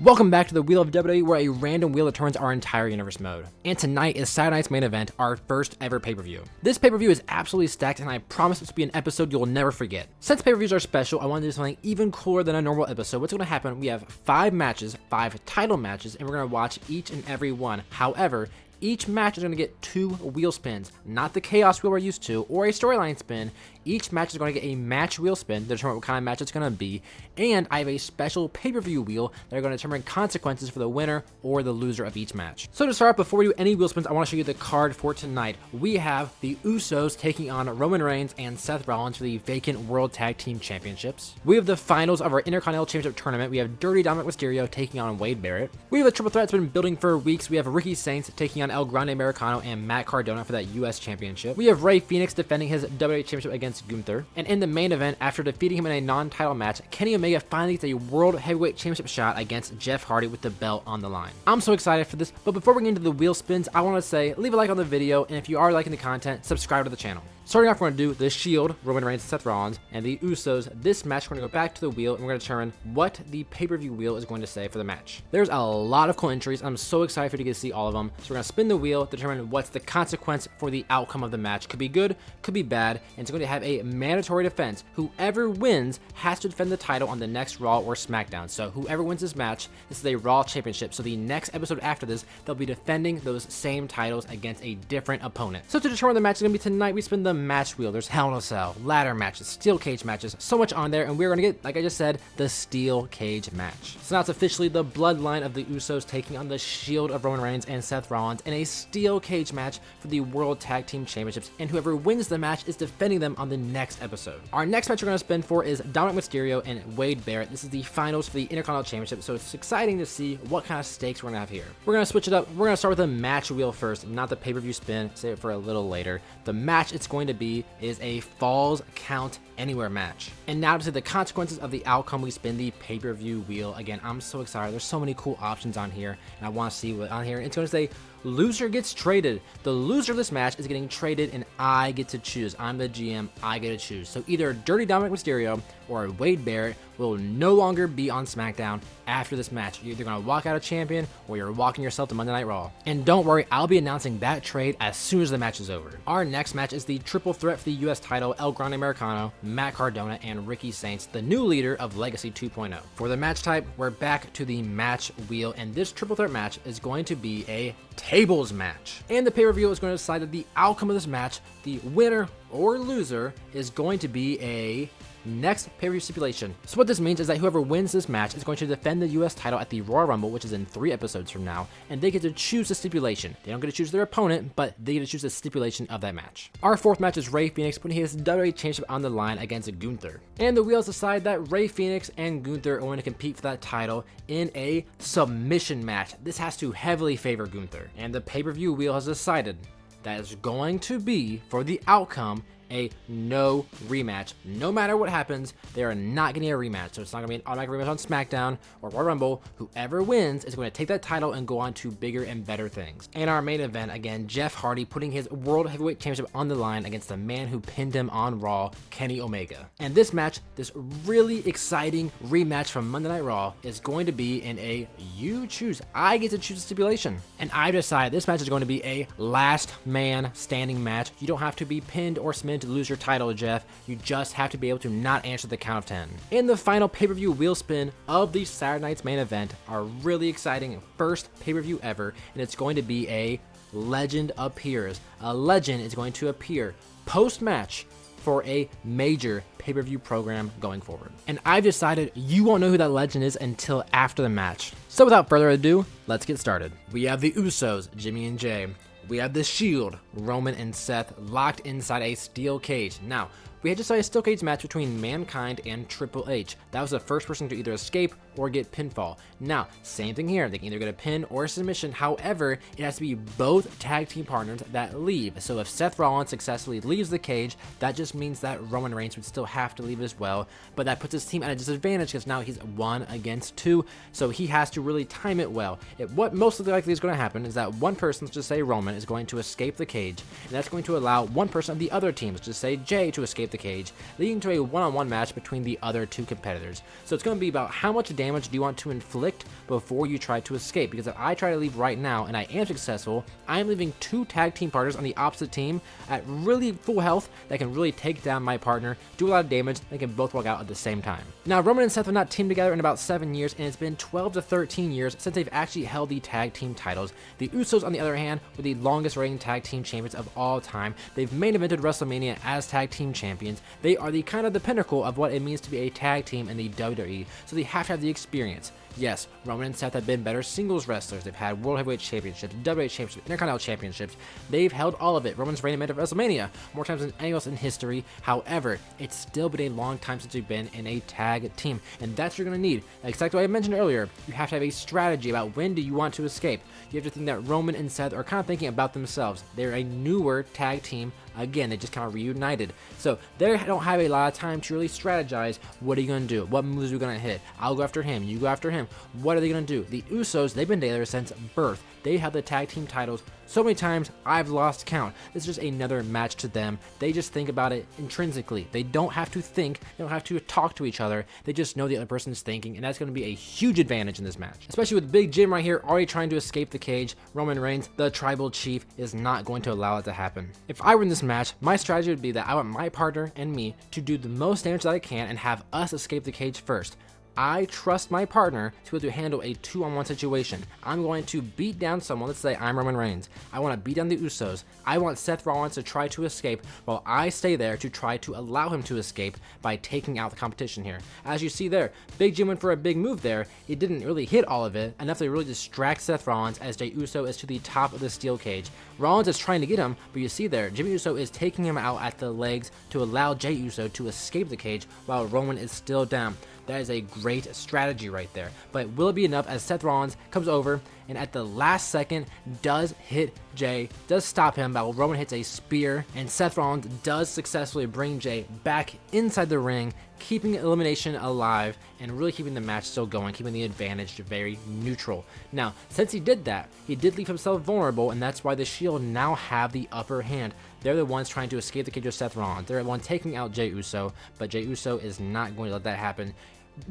Welcome back to the Wheel of WWE, where a random wheel determines our entire universe mode. And tonight is Saturday night's main event, our first ever pay-per-view. This pay-per-view is absolutely stacked, and I promise this will be an episode you'll never forget. Since pay-per-views are special, I want to do something even cooler than a normal episode. What's going to happen, we have 5 matches, 5 title matches, and we're going to watch each and every one. However, each match is going to get 2 wheel spins, not the chaos wheel we're used to, or a storyline spin. Each match is going to get a match wheel spin to determine what kind of match it's going to be, and I have a special pay-per-view wheel that are going to determine consequences for the winner or the loser of each match. So to start, before we do any wheel spins, I want to show you the card for tonight. We have the Usos taking on Roman Reigns and Seth Rollins for the vacant World Tag Team Championships. We have the finals of our Intercontinental Championship tournament. We have Dirty Dominic Mysterio taking on Wade Barrett. We have a triple threat that's been building for weeks. We have Ricky Saints taking on El Grande Americano and Matt Cardona for that US Championship. We have Rey Fenix defending his WWE Championship against Gunther. And in the main event, after defeating him in a non-title match, Kenny Omega finally gets a World Heavyweight Championship shot against Jeff Hardy with the belt on the line. I'm so excited for this, but before we get into the wheel spins, I want to say, leave a like on the video, and if you are liking the content, subscribe to the channel. Starting off, we're going to do the Shield, Roman Reigns and Seth Rollins, and the Usos. This match, we're going to go back to the wheel, and we're going to determine what the pay-per-view wheel is going to say for the match. There's a lot of cool entries. I'm so excited for you to get to see all of them. So we're going to spin the wheel, determine what's the consequence for the outcome of the match. Could be good, could be bad, and it's going to have a mandatory defense. Whoever wins has to defend the title on the next Raw or SmackDown. So whoever wins this match, this is a Raw Championship. So the next episode after this, they'll be defending those same titles against a different opponent. So to determine the match is going to be tonight, we spin the match wheel. There's Hell in a Cell, ladder matches, steel cage matches, so much on there, and we're going to get, like I just said, the steel cage match. So now it's officially the bloodline of the Usos taking on the Shield of Roman Reigns and Seth Rollins in a steel cage match for the World Tag Team Championships, and whoever wins the match is defending them on the next episode. Our next match we're going to spin for is Dominic Mysterio and Wade Barrett. This is the finals for the Intercontinental Championship, so it's exciting to see what kind of stakes we're going to have here. We're going to switch it up. We're going to start with the match wheel first, not the pay-per-view spin. Save it for a little later. The match it's going to be is a Falls Count Anywhere match. And now to see the consequences of the outcome, we spin the pay-per-view wheel. Again, I'm so excited. There's so many cool options on here, and I want to see what on here. It's going to say loser gets traded. The loser of this match is getting traded, and I get to choose. I'm the GM. I get to choose. So either Dirty Dominic Mysterio or Wade Barrett will no longer be on SmackDown after this match. You're either going to walk out a champion or you're walking yourself to Monday Night Raw. And don't worry, I'll be announcing that trade as soon as the match is over. Our next match is the triple threat for the US title, El Grande Americano, Matt Cardona, and Ricky Saints, the new leader of Legacy 2.0. For the match type, we're back to the match wheel, and this triple threat match is going to be a tables match. And the pay-per-view is going to decide that the outcome of this match, the winner or loser, is going to be a next pay-per-view stipulation. So what this means is that whoever wins this match is going to defend the US title at the Royal Rumble, which is in 3 episodes from now, and they get to choose the stipulation. They don't get to choose their opponent, but they get to choose the stipulation of that match. Our 4th match is Rey Fenix putting his WWE Championship on the line against Gunther. And the wheels decide that Rey Fenix and Gunther are going to compete for that title in a submission match. This has to heavily favor Gunther. And the pay-per-view wheel has decided that it's going to be, for the outcome, a no rematch. No matter what happens, they are not getting a rematch. So it's not going to be an automatic rematch on SmackDown or Royal Rumble. Whoever wins is going to take that title and go on to bigger and better things. And our main event, again, Jeff Hardy putting his World Heavyweight Championship on the line against the man who pinned him on Raw, Kenny Omega. And this match, this really exciting rematch from Monday Night Raw, is going to be in a you choose. I get to choose a stipulation. And I decided this match is going to be a last man standing match. You don't have to be pinned or submitted to lose your title, Jeff. You just have to be able to not answer the count of 10. In the final pay-per-view wheel spin of the Saturday night's main event, our really exciting first pay-per-view ever, and it's going to be a legend appears. A legend is going to appear post-match for a major pay-per-view program going forward. And I've decided you won't know who that legend is until after the match. So without further ado, let's get started. We have the Usos, Jimmy and Jay. We have the Shield, Roman and Seth, locked inside a steel cage. Now, we had just saw a steel cage match between Mankind and Triple H. That was the first person to either escape or get pinfall. Now, same thing here. They can either get a pin or a submission. However, it has to be both tag team partners that leave. So if Seth Rollins successfully leaves the cage, that just means that Roman Reigns would still have to leave as well. But that puts his team at a disadvantage because now he's 1 against 2. So he has to really time it well. What most likely is going to happen is that one person, let's just say Roman, is going to escape the cage. And that's going to allow one person of the other team, let's just say Jay, to escape the cage, leading to a one-on-one match between the other 2 competitors. So it's going to be about how much damage damage do you want to inflict before you try to escape? Because if I try to leave right now and I am successful, I'm leaving 2 tag team partners on the opposite team at really full health that can really take down my partner, do a lot of damage, they can both walk out at the same time. Now, Roman and Seth have not teamed together in about 7 years, and it's been 12 to 13 years since they've actually held the tag team titles. The Usos, on the other hand, were the longest reigning tag team champions of all time. They've main evented WrestleMania as tag team champions. They are the kind of the pinnacle of what it means to be a tag team in the WWE, so they have to have the experience. Yes, Roman and Seth have been better singles wrestlers. They've had World Heavyweight Championships, WWE Championships, Intercontinental Championships. They've held all of it. Roman's reign at WrestleMania more times than anyone else in history. However, it's still been a long time since we've been in a tag team, and that's what you're going to need. Exactly what I mentioned earlier. You have to have a strategy about when do you want to escape. You have to think that Roman and Seth are kind of thinking about themselves. They're a newer tag team. Again, they just kind of reunited. So they don't have a lot of time to really strategize. What are you going to do? What moves are we going to hit? I'll go after him. You go after him. What are they going to do? The Usos, they've been together since birth. They have the tag team titles so many times I've lost count. This is just another match to them. They just think about it intrinsically. They don't have to think. They don't have to talk to each other. They just know the other person's thinking, and that's going to be a huge advantage in this match. Especially with Big Jim right here already trying to escape the cage. Roman Reigns, the tribal chief, is not going to allow it to happen. If I were in this match, my strategy would be that I want my partner and me to do the most damage that I can and have us escape the cage first. I trust my partner to be able to handle a 2-on-1 situation. I'm going to beat down someone. Let's say I'm Roman Reigns. I want to beat down the Usos. I want Seth Rollins to try to escape while I stay there to try to allow him to escape by taking out the competition here. As you see there, Big Jim went for a big move there. It didn't really hit all of it, enough to really distract Seth Rollins as Jey Uso is to the top of the steel cage. Rollins is trying to get him, but you see there, Jimmy Uso is taking him out at the legs to allow Jey Uso to escape the cage while Roman is still down. That is a great strategy right there. But will it be enough as Seth Rollins comes over and at the last second does hit Jey, does stop him, while Roman hits a spear, and Seth Rollins does successfully bring Jey back inside the ring, keeping elimination alive and really keeping the match still going, keeping the advantage very neutral. Now, since he did that, he did leave himself vulnerable, and that's why the Shield now have the upper hand. They're the ones trying to escape the cage of Seth Rollins. They're the one taking out Jey Uso, but Jey Uso is not going to let that happen.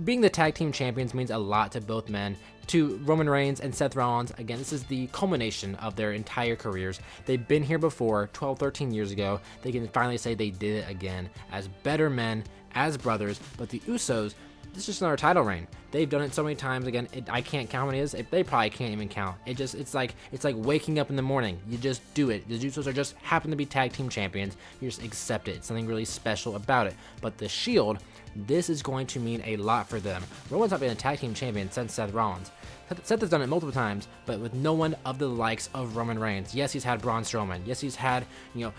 Being the tag team champions means a lot to both men. To Roman Reigns and Seth Rollins, again, this is the culmination of their entire careers. They've been here before, 12, 13 years ago. They can finally say they did it again as better men, as brothers. But the Usos, this is just another title reign. They've done it so many times. Again, I can't count how many it is. They probably can't even count. It's like waking up in the morning. You just do it. The Usos are just happen to be tag team champions. You just accept it. It's something really special about it. But the Shield, this is going to mean a lot for them. Roman's not been a tag team champion since Seth Rollins. Seth has done it multiple times, but with no one of the likes of Roman Reigns. Yes, he's had Braun Strowman. Yes, he's had,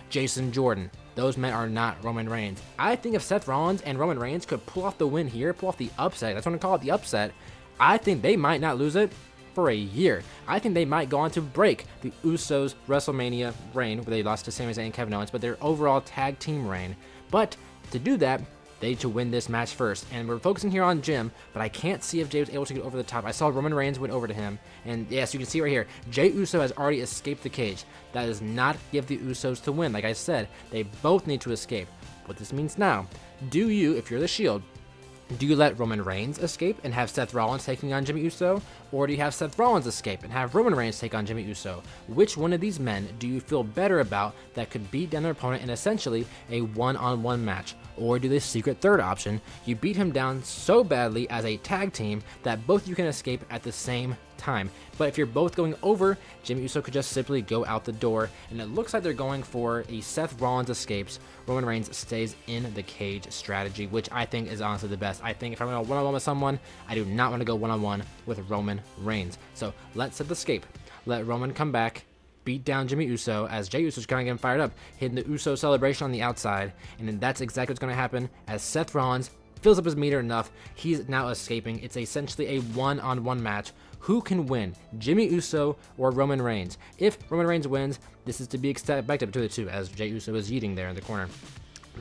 Jason Jordan. Those men are not Roman Reigns. I think if Seth Rollins and Roman Reigns could pull off the win here, pull off the upset, that's what I call it, the upset, I think they might not lose it for a year. I think they might go on to break the Usos' WrestleMania reign, where they lost to Sami Zayn and Kevin Owens, but their overall tag team reign. But to do that, they need to win this match first. And we're focusing here on Jim, but I can't see if Jey was able to get over the top. I saw Roman Reigns went over to him, and yes, you can see right here, Jey Uso has already escaped the cage. That does not give the Usos to win. Like I said, they both need to escape. What this means now, do you, if you're the Shield, do you let Roman Reigns escape and have Seth Rollins taking on Jimmy Uso? Or do you have Seth Rollins escape and have Roman Reigns take on Jimmy Uso? Which one of these men do you feel better about that could beat down their opponent in essentially a one-on-one match? Or do the secret third option, you beat him down so badly as a tag team that both you can escape at the same time. But if you're both going over, Jimmy Uso could just simply go out the door, and it looks like they're going for a Seth Rollins escapes, Roman Reigns stays in the cage strategy, which I think is honestly the best. I think if I'm going to one-on-one with someone, I do not want to go one-on-one with Roman Reigns. So let's set the escape. Let Roman come back, beat down Jimmy Uso as Jey Uso's kind of getting fired up, hitting the Uso celebration on the outside, and then that's exactly what's going to happen as Seth Rollins fills up his meter enough. He's now escaping. It's essentially a one-on-one match. Who can win, Jimmy Uso or Roman Reigns? If Roman Reigns wins, this is to be expected between the two, as Jey Uso is eating there in the corner.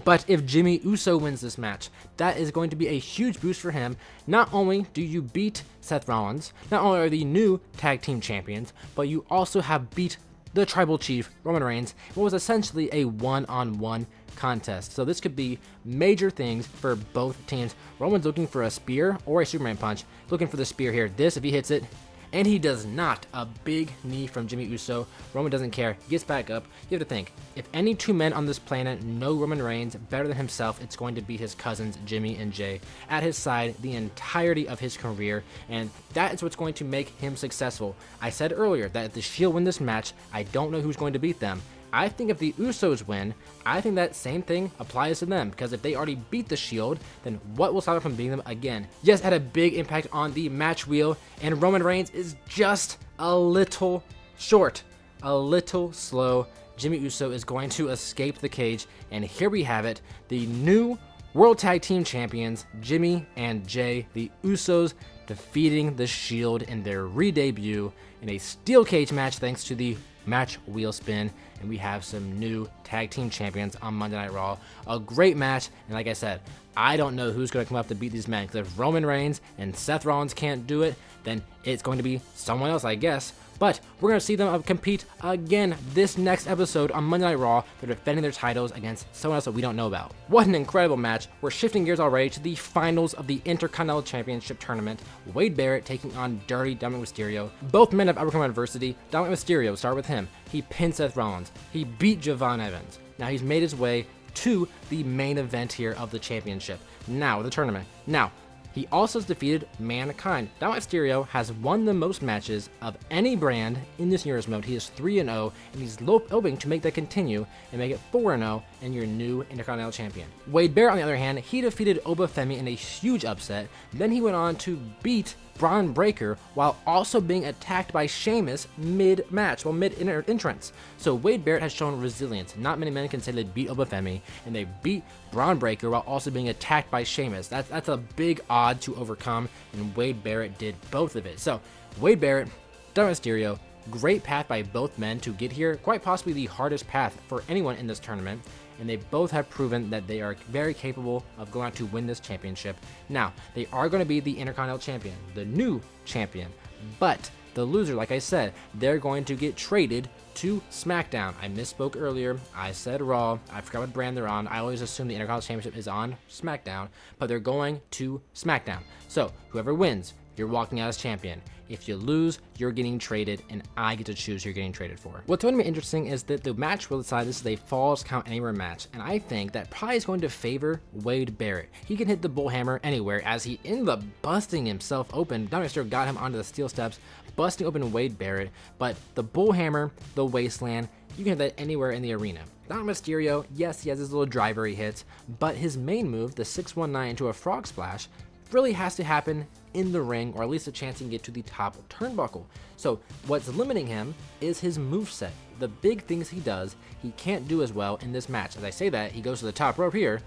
But if Jimmy Uso wins this match, that is going to be a huge boost for him. Not only do you beat Seth Rollins, not only are the new tag team champions, but you also have beat the Tribal Chief, Roman Reigns, what was essentially a one-on-one contest. So this could be major things for both teams. Roman's looking for a spear or a Superman punch, looking for the spear here. This, if he hits it, and he does not. A big knee from Jimmy Uso. Roman doesn't care. He gets back up. You have to think, if any two men on this planet know Roman Reigns better than himself, it's going to be his cousins, Jimmy and Jay, at his side the entirety of his career, and that is what's going to make him successful. I said earlier that if the Shield win this match, I don't know who's going to beat them. I think if the Usos win, I think that same thing applies to them, because if they already beat the Shield, then what will stop them from beating them again? Yes, had a big impact on the match wheel, and Roman Reigns is just a little short, a little slow. Jimmy Uso is going to escape the cage, and here we have it, the new World Tag Team Champions, Jimmy and Jay, the Usos, defeating the Shield in their re-debut in a steel cage match thanks to the match wheel spin, and we have some new tag team champions on Monday Night Raw. A great match, and like I said, I don't know who's going to come up to beat these men, because if Roman Reigns and Seth Rollins can't do it, then it's going to be someone else, I guess. But we're going to see them compete again this next episode on Monday Night Raw. They're defending their titles against someone else that we don't know about. What an incredible match. We're shifting gears already to the finals of the Intercontinental Championship Tournament. Wade Barrett taking on Dirty Dominic Mysterio. Both men have overcome adversity. Dominic Mysterio, start with him. He pinned Seth Rollins. He beat Javon Evans. Now he's made his way to the main event here of the championship. Now, the tournament. Now, he also has defeated Mankind. Dominic Mysterio has won the most matches of any brand in this year's mode. He is 3-0, and he's hoping to make that continue and make it 4-0 and your new Intercontinental Champion. Wade Barrett, on the other hand, he defeated Obafemi in a huge upset. Then he went on to beat Braun Breaker while also being attacked by Sheamus mid-match, mid-entrance. So Wade Barrett has shown resilience. Not many men can say they beat Obafemi, and they beat Braun Breaker while also being attacked by Sheamus. That's a big odd to overcome, and Wade Barrett did both of it. So Wade Barrett, Dominic Mysterio, great path by both men to get here, quite possibly the hardest path for anyone in this tournament, and they both have proven that they are very capable of going out to win this championship. Now, they are going to be the Intercontinental Champion, the new champion, but the loser, like I said, they're going to get traded to SmackDown. I misspoke earlier. I said Raw. I forgot what brand they're on. I always assume the Intercontinental Championship is on SmackDown, but they're going to SmackDown. So, whoever wins, you're walking out as champion. If you lose, you're getting traded, and I get to choose who you're getting traded for. What's going to be interesting is that the match will decide this is a Falls Count Anywhere match, and I think that probably is going to favor Wade Barrett. He can hit the bullhammer anywhere, as he ended up busting himself open. Dominic Mysterio got him onto the steel steps, busting open Wade Barrett, but the bullhammer, the wasteland, you can hit that anywhere in the arena. Dominic Mysterio, yes, he has his little driver he hits, but his main move, the 619 into a frog splash, really has to happen in the ring, or at least a chance he can get to the top turnbuckle. So what's limiting him is his moveset. The big things he does, he can't do as well in this match. As I say that, he goes to the top rope here.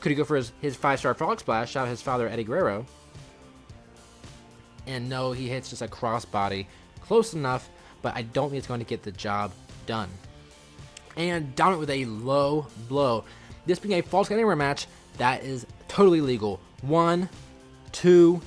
Could he go for his 5-star frog splash, shout out his father Eddie Guerrero? And no, he hits just a crossbody. Close enough, but I don't think it's going to get the job done. And down it with a low blow. This being a Falls Count Anywhere match, that is totally legal. 1, 2,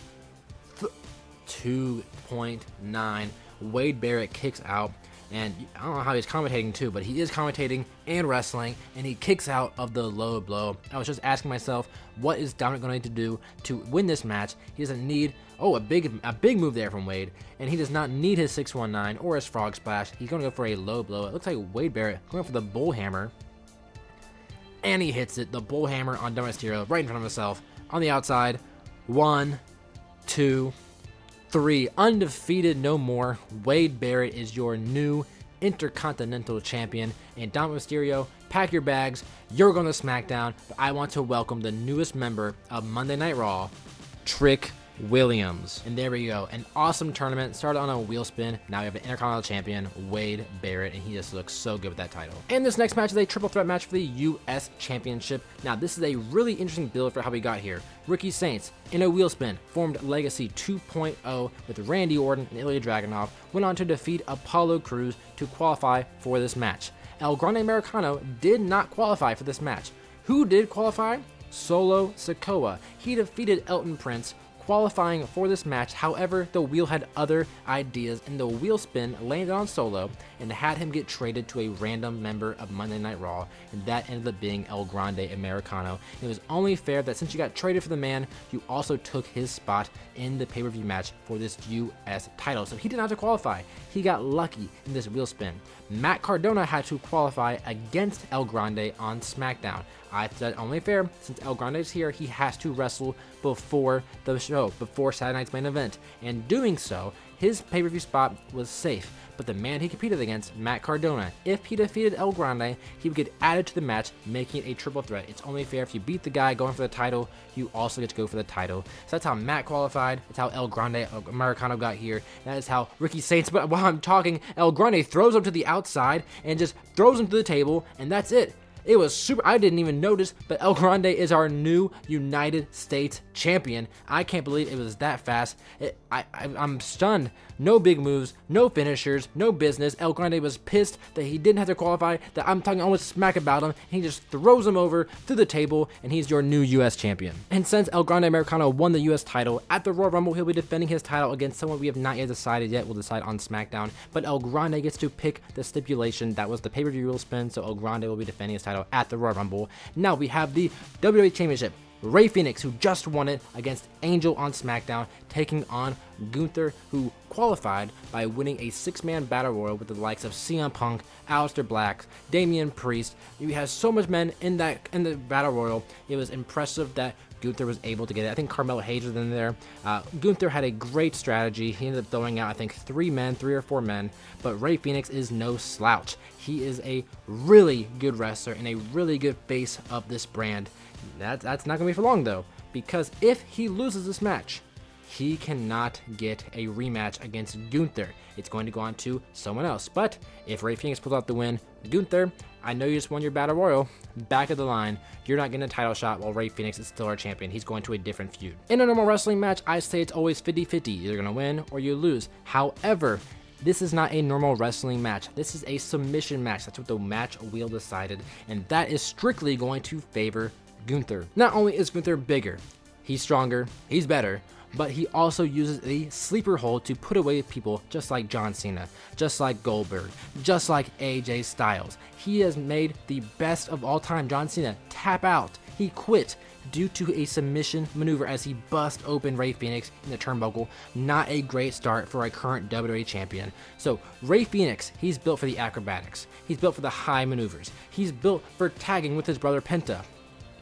2.9. Wade Barrett kicks out, and I don't know how he's commentating too, but he is commentating and wrestling, and he kicks out of the low blow. I was just asking myself, what is Dominic going to do to win this match? He doesn't need, a big move there from Wade, and he does not need his 619 or his frog splash. He's going to go for a low blow. It looks like Wade Barrett going for the bull hammer, and he hits it, the bull hammer on Dominic Mysterio right in front of himself on the outside. 1, 2, 3, undefeated no more. Wade Barrett is your new Intercontinental Champion, and Dominic Mysterio, pack your bags, you're going to SmackDown, but I want to welcome the newest member of Monday Night Raw, Trick Williams. And there we go, an awesome tournament. Started on a wheel spin. Now we have an Intercontinental Champion, Wade Barrett, and he just looks so good with that title. And this next match is a triple threat match for the US Championship. Now this is a really interesting build for how we got here. Ricky Saints, in a wheel spin, formed Legacy 2.0 with Randy Orton and Ilya Dragunov, went on to defeat Apollo Crews to qualify for this match. El Grande Americano did not qualify for this match. Who did qualify? Solo Sikoa. He defeated Elton Prince, qualifying for this match. However, the wheel had other ideas, and the wheel spin landed on Solo and had him get traded to a random member of Monday Night Raw, and that ended up being El Grande Americano. It was only fair that since you got traded for the man, you also took his spot in the pay-per-view match for this US title. So he didn't have to qualify. He got lucky in this wheel spin. Matt Cardona had to qualify against El Grande on SmackDown. I said only fair, since El Grande is here, he has to wrestle before the show, before Saturday night's main event. And doing so, his pay-per-view spot was safe. But the man he competed against, Matt Cardona, if he defeated El Grande, he would get added to the match, making it a triple threat. It's only fair if you beat the guy going for the title, you also get to go for the title. So that's how Matt qualified. That's how El Grande Americano got here. That is how Ricky Saints, but while I'm talking, El Grande throws him to the outside and just throws him to the table, and that's it. It was super. I didn't even notice, but El Grande is our new United States champion. I can't believe it was that fast. I'm stunned. No big moves, no finishers, no business. El Grande was pissed that he didn't have to qualify, that I'm talking almost smack about him, and he just throws him over through the table, and he's your new US champion. And since El Grande Americano won the US title, at the Royal Rumble, he'll be defending his title against someone we have not yet decided yet. We'll decide on SmackDown, but El Grande gets to pick the stipulation. That was the pay-per-view wheel spin, so El Grande will be defending his title at the Royal Rumble. Now we have the WWE Championship. Rey Fenix, who just won it against Angel on SmackDown, taking on Gunther, who qualified by winning a 6-man battle royal with the likes of CM Punk, Aleister Black, Damian Priest. You had so much men in the battle royal. It was impressive that Gunther was able to get it. I think Carmelo Hayes was in there. Gunther had a great strategy. He ended up throwing out, I think, 3 or 4 men, but Rey Fenix is no slouch. He is a really good wrestler and a really good face of this brand. That's not going to be for long, though, because if he loses this match, he cannot get a rematch against Gunther. It's going to go on to someone else. But if Rey Fenix pulls out the win, Gunther, I know you just won your Battle Royal. Back of the line, you're not getting a title shot while Rey Fenix is still our champion. He's going to a different feud. In a normal wrestling match, I say it's always 50-50. You're going to win or you lose. However, this is not a normal wrestling match. This is a submission match. That's what the match wheel decided, and that is strictly going to favor Gunther. Not only is Gunther bigger, he's stronger, he's better, but he also uses a sleeper hold to put away people just like John Cena, just like Goldberg, just like AJ Styles. He has made the best of all time, John Cena, tap out. He quit due to a submission maneuver as he bust open Rey Fenix in the turnbuckle. Not a great start for a current WWE champion. So Rey Fenix, he's built for the acrobatics. He's built for the high maneuvers. He's built for tagging with his brother Penta.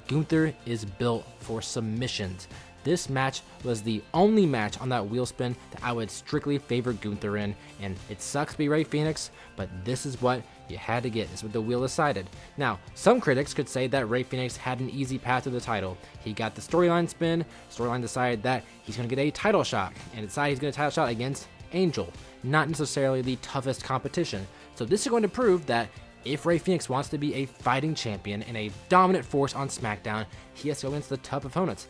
Gunther is built for submissions. This match was the only match on that wheel spin that I would strictly favor Gunther in, and it sucks to be Rey Fenix, but this is what you had to get. This is what the wheel decided. Now, some critics could say that Rey Fenix had an easy path to the title. He got the storyline spin. Storyline decided that he's going to get a title shot, and decided he's going to title shot against Angel. Not necessarily the toughest competition. So this is going to prove that if Rey Fenix wants to be a fighting champion and a dominant force on SmackDown, he has to go against the tough opponents.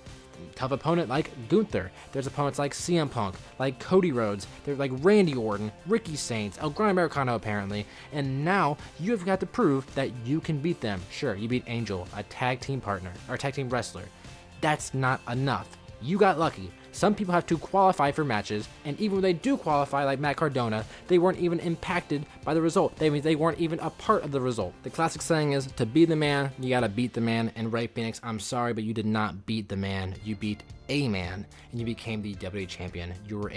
Tough opponent like Gunther. There's opponents like CM Punk, like Cody Rhodes. They're like Randy Orton, Ricky Saints, El Grande Americano apparently. And now you have got to prove that you can beat them. Sure, you beat Angel, a tag team partner, or tag team wrestler. That's not enough. You got lucky. Some people have to qualify for matches, and even when they do qualify, like Matt Cardona, they weren't even impacted by the result. They weren't even a part of the result. The classic saying is, to be the man, you gotta beat the man. And Rey Fenix, I'm sorry, but you did not beat the man. You beat a man, and you became the WWE champion. You were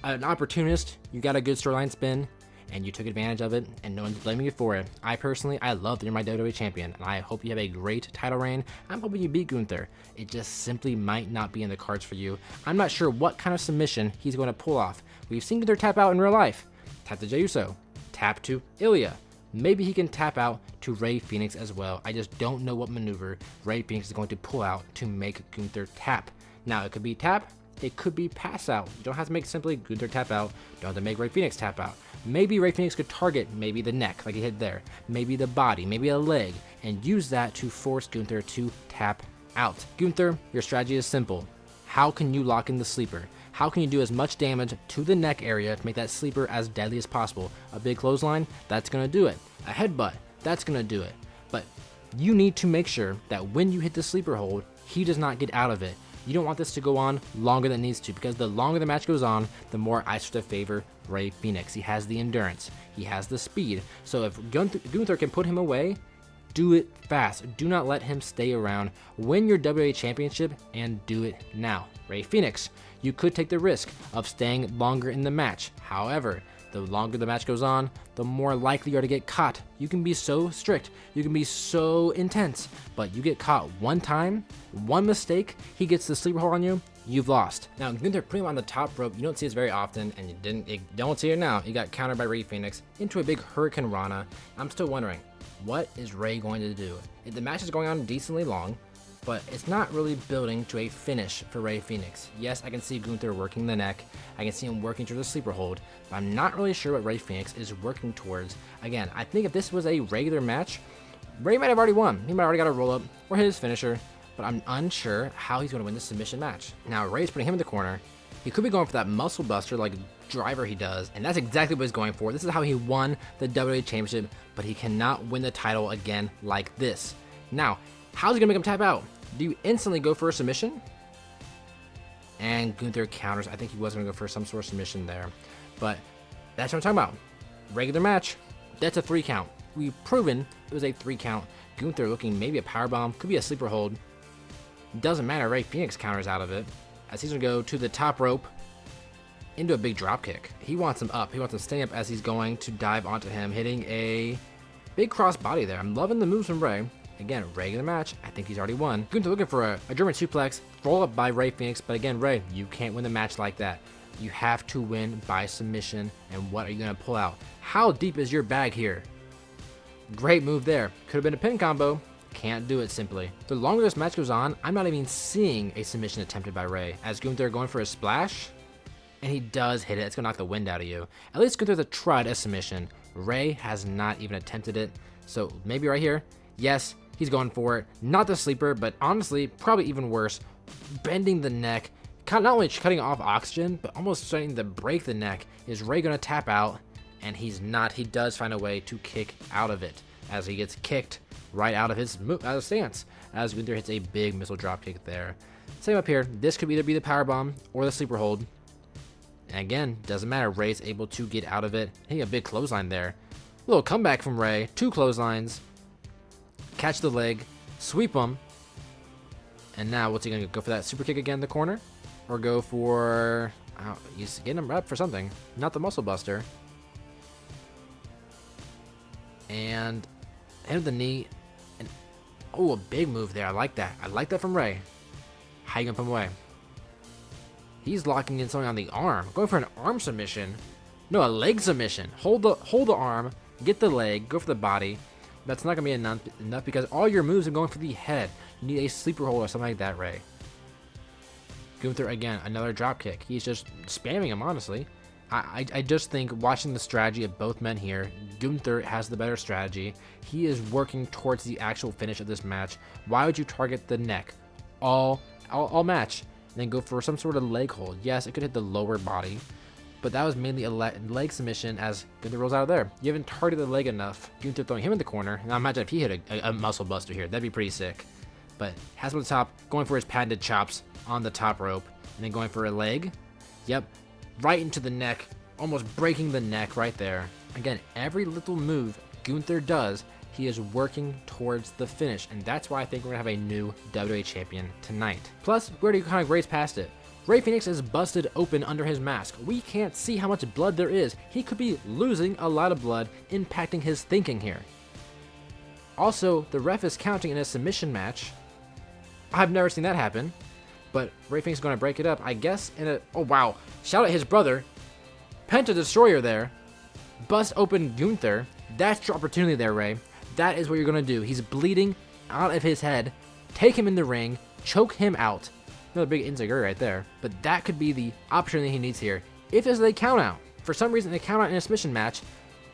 an opportunist. You got a good storyline spin, and you took advantage of it, and no one's blaming you for it. I love that you're my WWE champion, and I hope you have a great title reign. I'm hoping you beat Gunther. It just simply might not be in the cards for you. I'm not sure what kind of submission he's going to pull off. We've seen Gunther tap out in real life. Tap to Jey Uso. Tap to Ilya. Maybe he can tap out to Rey Fenix as well. I just don't know what maneuver Rey Fenix is going to pull out to make Gunther tap. Now, it could be tap. It could be pass out. You don't have to make simply Gunther tap out. You don't have to make Rey Fenix tap out. Maybe Rey Fenix could target maybe the neck, like he hit there, maybe the body, maybe a leg, and use that to force Gunther to tap out. Gunther, your strategy is simple. How can you lock in the sleeper? How can you do as much damage to the neck area to make that sleeper as deadly as possible? A big clothesline? That's going to do it. A headbutt? That's going to do it. But you need to make sure that when you hit the sleeper hold, he does not get out of it. You don't want this to go on longer than it needs to, because the longer the match goes on, the more I start to favor Rey Fenix. He has the endurance, he has the speed, so if Gunther can put him away, do it fast. Do not let him stay around. Win your WWE Championship and do it now. Rey Fenix, you could take the risk of staying longer in the match. However, the longer the match goes on, the more likely you are to get caught. You can be so strict, you can be so intense, but you get caught one time, one mistake, he gets the sleeper hold on you, you've lost. Now, Gunther putting him on the top rope, you don't see this very often, and you don't see it now. He got countered by Rey Fenix into a big Hurricane Rana. I'm still wondering, what is Rey going to do? The match is going on decently long, but it's not really building to a finish for Rey Fenix. Yes, I can see Gunther working the neck, I can see him working towards the sleeper hold, but I'm not really sure what Rey Fenix is working towards. Again, I think if this was a regular match, Rey might have already won. He might have already got a roll up or hit his finisher, but I'm unsure how he's going to win this submission match. Now, Rey's putting him in the corner. He could be going for that muscle buster like driver he does, and that's exactly what he's going for. This is how he won the WWE Championship, but he cannot win the title again like this. Now, how's he going to make him tap out? Do you instantly go for a submission? And Gunther counters. I think he was going to go for some sort of submission there, but that's what I'm talking about. Regular match, that's a 3 count. We've proven it was a 3 count. Gunther looking maybe a powerbomb, could be a sleeper hold. Doesn't matter, Rey Fenix counters out of it, as he's going to go to the top rope into a big drop kick. He wants him up. He wants him staying up as he's going to dive onto him, hitting a big cross body there. I'm loving the moves from Rey. Again, regular match, I think he's already won. Gunther looking for a German suplex, roll up by Rey Fenix, but again, Rey, you can't win the match like that. You have to win by submission, and what are you going to pull out? How deep is your bag here? Great move there. Could have been a pin combo. Can't do it simply. The longer this match goes on, I'm not even seeing a submission attempted by Rey, as Gunther going for a splash, and he does hit it. It's going to knock the wind out of you. At least Gunther's tried a submission. Rey has not even attempted it, so maybe right here, yes, he's going for it. Not the sleeper, but honestly, probably even worse. Bending the neck, not only cutting off oxygen, but almost starting to break the neck. Is Rey going to tap out? And he's not. He does find a way to kick out of it, as he gets kicked right out of his stance, as Gunther hits a big missile drop kick there. Same up here. This could either be the powerbomb or the sleeper hold. And again, doesn't matter. Rey's able to get out of it. Hitting a big clothesline there. Little comeback from Rey. 2 clotheslines. Catch the leg, sweep him, and now what's he gonna go for? That super kick again in the corner, or go for? He's getting him up for something, not the muscle buster, and hit the knee, and oh, a big move there. I like that. I like that from Rey. How you gonna put him away? He's locking in something on the arm, going for an arm submission. No, a leg submission. Hold the arm, get the leg, go for the body. That's not going to be enough because all your moves are going for the head. You need a sleeper hold or something like that, Rey. Gunther, again, another drop kick. He's just spamming him, honestly. I just think watching the strategy of both men here, Gunther has the better strategy. He is working towards the actual finish of this match. Why would you target the neck all match and then go for some sort of leg hold? Yes, it could hit the lower body, but that was mainly a leg submission as Gunther rolls out of there. You haven't targeted the leg enough. Gunther throwing him in the corner. Now imagine if he hit a muscle buster here. That'd be pretty sick. But has him on the top, going for his patented chops on the top rope, and then going for a leg. Yep, right into the neck, almost breaking the neck right there. Again, every little move Gunther does, he is working towards the finish, and that's why I think we're gonna have a new WWE champion tonight. Plus, we already kind of grazed past it. Rey Fenix is busted open under his mask. We can't see how much blood there is. He could be losing a lot of blood, impacting his thinking here. Also, the ref is counting in a submission match. I've never seen that happen, but Rey Fenix is going to break it up, I guess, in a... Oh, wow. Shout out his brother. Penta Destroyer there. Bust open Gunther. That's your opportunity there, Rey. That is what you're going to do. He's bleeding out of his head. Take him in the ring. Choke him out. Another big enziguri right there. But that could be the opportunity he needs here. If there's a count out, for some reason a count out in a submission match,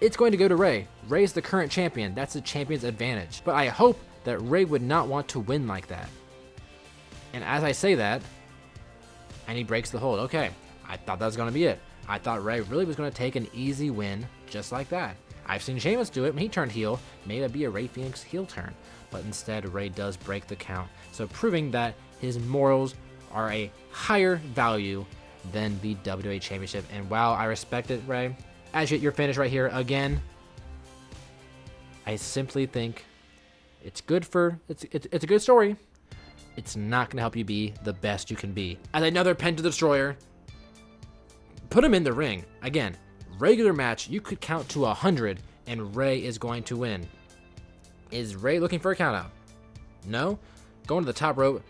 it's going to go to Rey. Rey's the current champion. That's the champion's advantage. But I hope that Rey would not want to win like that. And as I say that, and he breaks the hold. Okay, I thought that was going to be it. I thought Rey really was going to take an easy win just like that. I've seen Sheamus do it when he turned heel. Maybe that'd be a Rey Fenix heel turn. But instead, Rey does break the count. So proving that his morals are a higher value than the WWE Championship. And wow, I respect it, Ray. As you get your finish right here again, I simply think it's good for it's a good story. It's not going to help you be the best you can be. As another Penta Destroyer, put him in the ring. Again, regular match, you could count to 100 and Ray is going to win. Is Ray looking for a count out? No. Going to the top rope.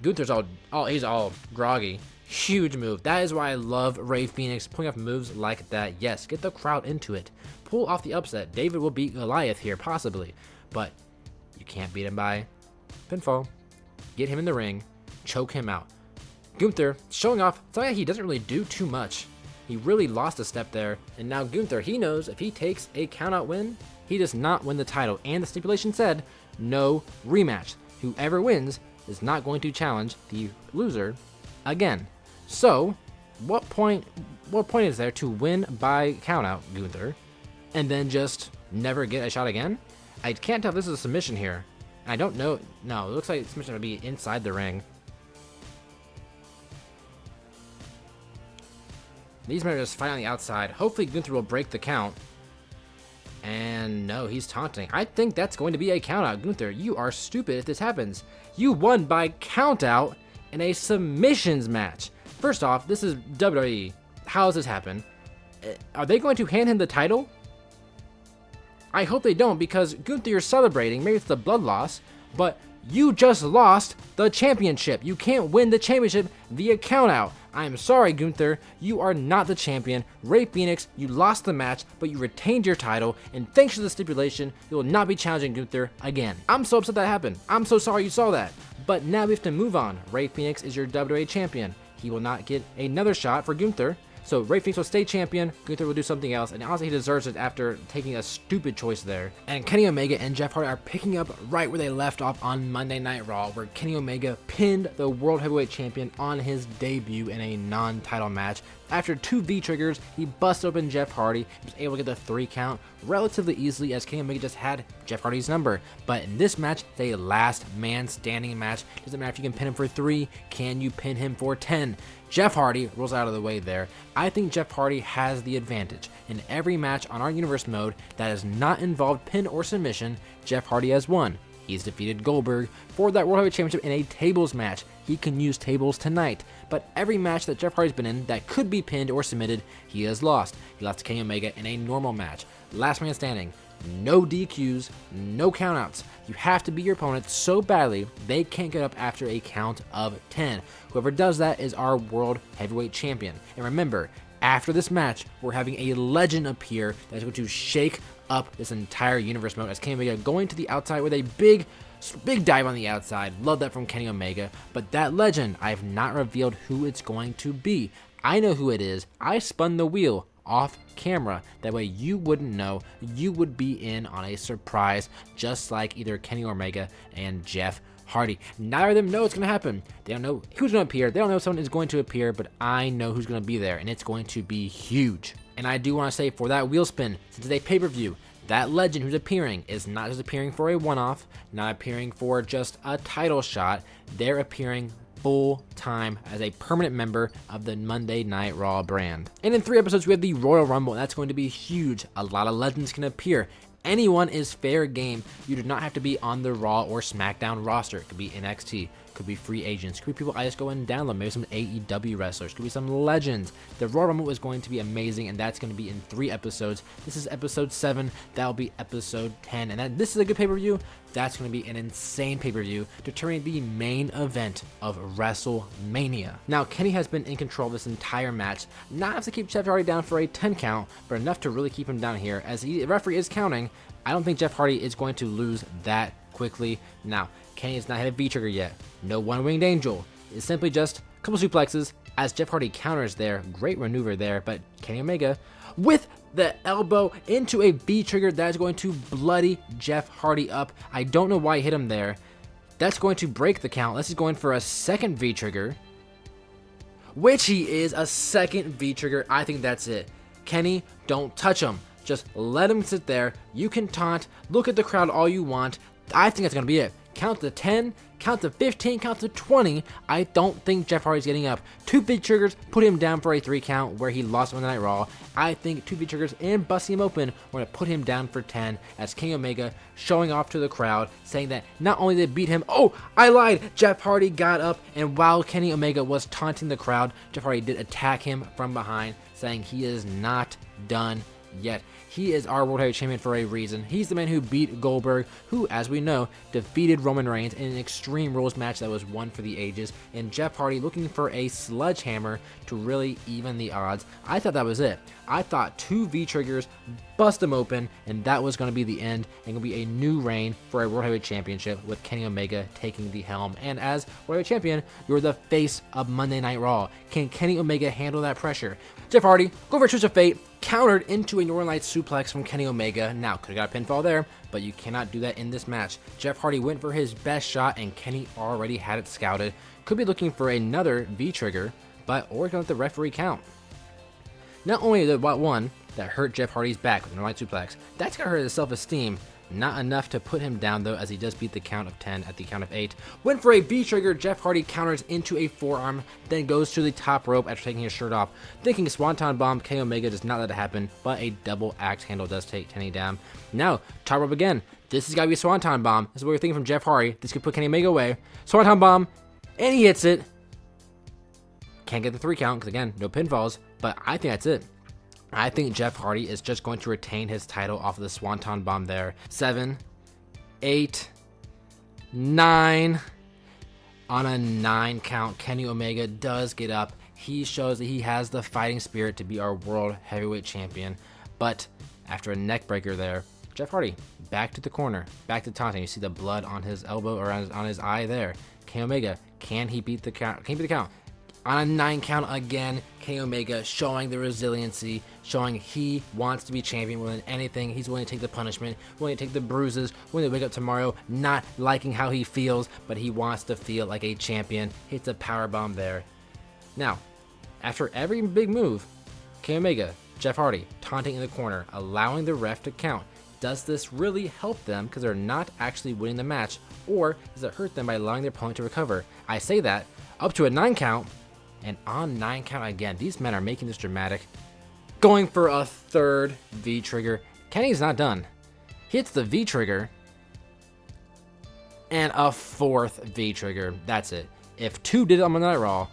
Gunther's he's all groggy. Huge move. That is why I love Ray Phoenix pulling off moves like that. Yes, get the crowd into it. Pull off the upset. David will beat Goliath here, possibly. But you can't beat him by pinfall. Get him in the ring. Choke him out. Gunther showing off something he doesn't really do too much. He really lost a step there. And now Gunther, he knows if he takes a countout win, he does not win the title. And the stipulation said, no rematch. Whoever wins is not going to challenge the loser again. So, what point is there to win by countout, Gunther, and then just never get a shot again? I can't tell if this is a submission here. I don't know. No, it looks like submission would be inside the ring. These men are just fighting on the outside. Hopefully Gunther will break the count. And no, he's taunting. I think that's going to be a countout. Gunther, you are stupid if this happens. You won by countout in a submissions match. First off, this is WWE. How does this happen? Are they going to hand him the title? I hope they don't, because Gunther, you're celebrating. Maybe it's the blood loss, but you just lost the championship. You can't win the championship via countout. I'm sorry, Gunther. You are not the champion. Ray Phoenix, you lost the match, but you retained your title, and thanks to the stipulation, you will not be challenging Gunther again. I'm so upset that happened. I'm so sorry you saw that. But now we have to move on. Ray Phoenix is your WWE champion. He will not get another shot for Gunther. So Ray Phoenix will stay champion, Gunther will do something else, and honestly he deserves it after taking a stupid choice there. And Kenny Omega and Jeff Hardy are picking up right where they left off on Monday Night Raw, where Kenny Omega pinned the World Heavyweight Champion on his debut in a non-title match. After 2 V-triggers, he busted open Jeff Hardy. He was able to get the 3 count relatively easily, as Kenny Omega just had Jeff Hardy's number. But in this match, it's a last man standing match. Doesn't matter if you can pin him for 3, can you pin him for 10? Jeff Hardy rolls out of the way there. I think Jeff Hardy has the advantage. In every match on our universe mode that has not involved pin or submission, Jeff Hardy has won. He's defeated Goldberg for that World Heavyweight Championship in a tables match. He can use tables tonight. But every match that Jeff Hardy's been in that could be pinned or submitted, he has lost. He lost to Kenny Omega in a normal match. Last man standing. No DQs, no countouts. You have to beat your opponent so badly they can't get up after a count of 10. Whoever does that is our World Heavyweight Champion. And remember, after this match, we're having a legend appear that is going to shake up this entire universe mode, as Kenny Omega going to the outside with a big dive on the outside. Love that from Kenny Omega. But that legend, I have not revealed who it's going to be. I know who it is. I spun the wheel off camera. That way you wouldn't know. You would be in on a surprise, just like either Kenny Omega and Jeff Hardy. Neither of them know it's going to happen. They don't know who's going to appear. They don't know if someone is going to appear, but I know who's going to be there, and it's going to be huge. And I do want to say, for that wheel spin, since it's a pay-per-view, that legend who's appearing is not just appearing for a one-off, not appearing for just a title shot. They're appearing full time as a permanent member of the Monday Night Raw brand. And in 3 episodes, we have the Royal Rumble, and that's going to be huge. A lot of legends can appear. Anyone is fair game. You do not have to be on the Raw or SmackDown roster. It could be NXT, could be free agents, could be people I just go and download, maybe some AEW wrestlers, could be some legends. The Royal Rumble is going to be amazing, and that's going to be in 3 episodes. This is episode 7, that'll be episode 10, and this is a good pay-per-view. That's going to be an insane pay-per-view, determining the main event of WrestleMania. Now, Kenny has been in control of this entire match, not enough to keep Jeff Hardy down for a 10 count, but enough to really keep him down here, as the referee is counting. I don't think Jeff Hardy is going to lose that quickly. Now, Kenny has not hit a V-trigger yet. No one-winged angel. It's simply just a couple suplexes as Jeff Hardy counters there. Great maneuver there, but Kenny Omega with the elbow into a V-trigger that is going to bloody Jeff Hardy up. I don't know why he hit him there. That's going to break the count. This is going for a second V-trigger, which he is, a second V-trigger. I think that's it. Kenny, don't touch him. Just let him sit there. You can taunt. Look at the crowd all you want. I think that's going to be it. Count to 10. count to 15, count to 20. I don't think Jeff Hardy's getting up. 2 V triggers put him down for a 3 count where he lost Monday Night Raw. I think 2 V triggers and busting him open were going to put him down for 10 as Kenny Omega showing off to the crowd, saying that not only did they beat him, oh, I lied, Jeff Hardy got up, and while Kenny Omega was taunting the crowd, Jeff Hardy did attack him from behind, saying he is not done yet. He is our World Heavyweight Champion for a reason. He's the man who beat Goldberg, who, as we know, defeated Roman Reigns in an Extreme Rules match that was one for the ages, and Jeff Hardy looking for a sledgehammer to really even the odds. I thought that was it. I thought 2 V triggers, bust him open, and that was going to be the end, and going to be a new reign for a World Heavyweight Championship with Kenny Omega taking the helm. And as World Heavyweight Champion, you're the face of Monday Night Raw. Can Kenny Omega handle that pressure? Jeff Hardy, go for a Twist of Fate, countered into a Northern Lights suplex from Kenny Omega. Now, could have got a pinfall there, but you cannot do that in this match. Jeff Hardy went for his best shot, and Kenny already had it scouted. Could be looking for another V trigger, but or going to let the referee count. Not only the one that hurt Jeff Hardy's back with the Northern Lights suplex, that's going to hurt his self-esteem. Not enough to put him down though, as he does beat the count of 10 at the count of 8. Went for a V trigger, Jeff Hardy counters into a forearm, then goes to the top rope after taking his shirt off. Thinking Swanton Bomb, Kenny Omega does not let it happen, but a double axe handle does take Kenny down. Now, top rope again. This has got to be a Swanton Bomb. This is what we're thinking from Jeff Hardy. This could put Kenny Omega away. Swanton Bomb, and he hits it. Can't get the 3 count, because again, no pinfalls, but I think that's it. I think Jeff Hardy is just going to retain his title off of the Swanton Bomb there. 7, 8, 9. On a 9 count, Kenny Omega does get up. He shows that he has the fighting spirit to be our World Heavyweight Champion. But after a neck breaker there, Jeff Hardy back to the corner, back to taunting. You see the blood on his elbow or on his eye there. Kenny Omega, can he beat the count? Can he beat the count? On a 9 count again, Kenny Omega showing the resiliency, showing he wants to be champion more than anything. He's willing to take the punishment, willing to take the bruises, willing to wake up tomorrow not liking how he feels, but he wants to feel like a champion. Hits a powerbomb there. Now, after every big move, Kenny Omega, Jeff Hardy, taunting in the corner, allowing the ref to count. Does this really help them because they're not actually winning the match, or does it hurt them by allowing their opponent to recover? I say that, up to a 9 count, and on 9 count again, these men are making this dramatic. Going for a 3rd V trigger. Kenny's not done. Hits the V trigger. And a 4th V trigger. That's it. If 2 did it on Monday Night Raw,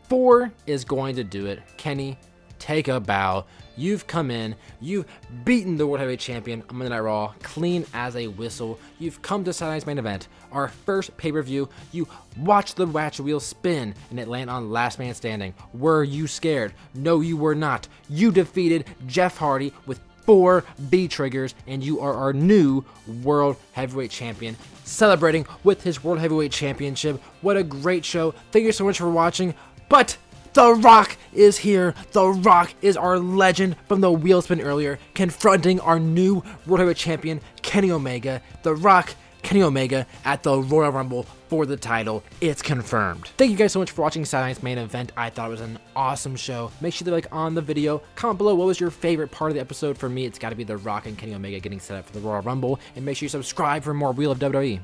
4 is going to do it. Kenny, take a bow. You've come in, you've beaten the World Heavyweight Champion on Monday Night Raw, clean as a whistle. You've come to Saturday Night's main event, our first pay-per-view. You watched the match wheel spin and it land on Last Man Standing. Were you scared? No, you were not. You defeated Jeff Hardy with 4 B triggers, and you are our new World Heavyweight Champion, celebrating with his World Heavyweight Championship. What a great show. Thank you so much for watching, but The Rock is here. The Rock is our legend from the wheel spin earlier, confronting our new World Heavyweight Champion, Kenny Omega. The Rock, Kenny Omega at the Royal Rumble for the title. It's confirmed. Thank you guys so much for watching Saturday Night's main event. I thought it was an awesome show. Make sure to like on the video. Comment below what was your favorite part of the episode. For me, it's got to be The Rock and Kenny Omega getting set up for the Royal Rumble. And make sure you subscribe for more Wheel of WWE.